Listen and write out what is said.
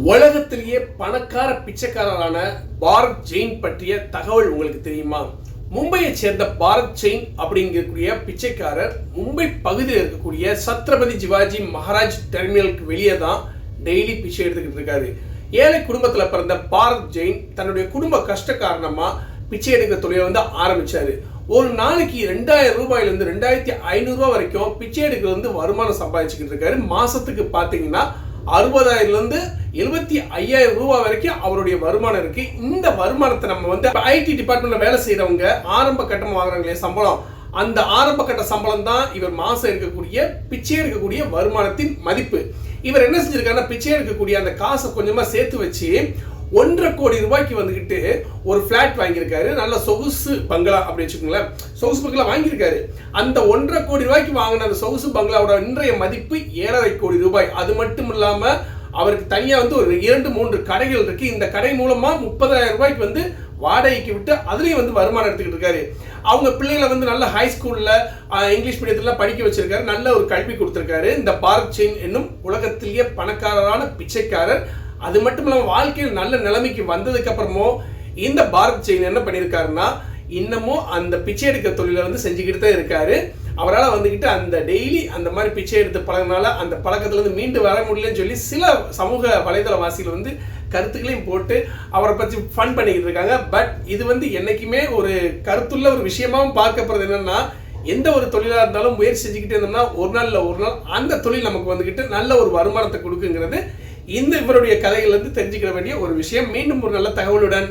உலகத்திலேயே பணக்கார பிச்சைக்காரரான பாரத் ஜெயின் பற்றிய தகவல் உங்களுக்கு தெரியுமா? மும்பையை சேர்ந்த பாரத் ஜெயின் அப்படிங்கக்கூடிய பிச்சைக்காரர் மும்பை பகுதியில் இருக்கக்கூடிய சத்ரபதி சிவாஜி மகாராஜ் டெர்மினலுக்கு வெளியே தான் டெய்லி பிச்சை எடுத்துக்கிட்டு இருக்காரு. ஏழை குடும்பத்தில் பிறந்த பாரத் ஜெயின் தன்னுடைய குடும்ப கஷ்ட காரணமா பிச்சை எடுக்கிற தொழிலை ஆரம்பிச்சாரு. ஒரு நாளைக்கு 2000 ரூபாயிலிருந்து 2500 ரூபாய் வரைக்கும் பிச்சை எடுக்கிறது வருமானம் சம்பாதிச்சுக்கிட்டு இருக்காரு. மாசத்துக்கு பாத்தீங்கன்னா 60,000 75,000 ரூபாய் வரைக்கும் அவருடைய வருமானம் இருக்கு. இந்த வருமானத்தை நம்ம ஐடி டிபார்ட்மெண்ட்ல வேலை செய்யறவங்க ஆரம்ப கட்டமா வாங்குறாங்களே சம்பளம், அந்த ஆரம்ப கட்ட சம்பளம் தான் இவர் மாசம் இருக்கக்கூடிய பிச்சை எடுக்கக்கூடிய வருமானத்தின் மதிப்பு. இவர் என்ன செஞ்சிருக்காருன்னா, பிச்சை எடுக்கக்கூடிய அந்த காசை கொஞ்சமா சேர்த்து வச்சு 1.5 கோடி ரூபாய்க்கு ஒரு பிளாட் வாங்கியிருக்காரு. நல்ல சொகுசு பங்களா அப்படி வச்சுக்கோங்களேன், சொகுசு பங்களா வாங்கியிருக்காரு. அந்த 1.5 கோடி ரூபாய்க்கு வாங்கின அந்த சொகுசு பங்களாவோட இன்றைய மதிப்பு 7.5 கோடி ரூபாய். அது மட்டும் இல்லாம அவருக்கு தனியா ஒரு 2-3 கடைகள் இருக்கு. இந்த கடை மூலமா 30,000 ரூபாய்க்கு வாடகைக்கு விட்டு அதுலயும் வருமானம் எடுத்துக்கிட்டு இருக்காரு. அவங்க பிள்ளைகளை நல்ல ஹை ஸ்கூல்ல இங்கிலீஷ் மீடியத்துல படிக்க வச்சிருக்காரு. நல்ல ஒரு கல்வி கொடுத்திருக்காரு. இந்த பாரத் ஜெயின் என்னும் உலகத்திலேயே பணக்காரரான பிச்சைக்காரர். அது மட்டும் இல்லாம வாழ்க்கையில் நல்ல நிலைமைக்கு வந்ததுக்கு அப்புறமும் இந்த பாரத் ஜெயின் என்ன பண்ணியிருக்காருன்னா, இன்னமும் அந்த பிச்சை எடுக்கிற தொழிலை செஞ்சுக்கிட்டு தான் இருக்காரு. அவரால் அந்த டெய்லி அந்த மாதிரி பிச்சை எடுத்து பழகினால அந்த பழக்கத்துல மீண்டு வர முடியலன்னு சொல்லி சில சமூக வலைதளவாசிகள் கருத்துக்களையும் போட்டு அவரை பற்றி ஃபன் பண்ணிக்கிட்டு இருக்காங்க. பட் இது என்னைக்குமே ஒரு கருத்துள்ள ஒரு விஷயமாவும் பார்க்கப்படுறது என்னன்னா, எந்த ஒரு தொழிலாக இருந்தாலும் முயற்சி செஞ்சுக்கிட்டே இருந்தோம்னா ஒரு நாள் அந்த தொழில் நமக்கு நல்ல ஒரு வருமானத்தை கொடுக்குங்கிறது இந்த இவருடைய கதையிலிருந்து தெரிஞ்சுக்கிற வேண்டிய ஒரு விஷயம். மீண்டும் ஒரு நல்ல தகவலுடன்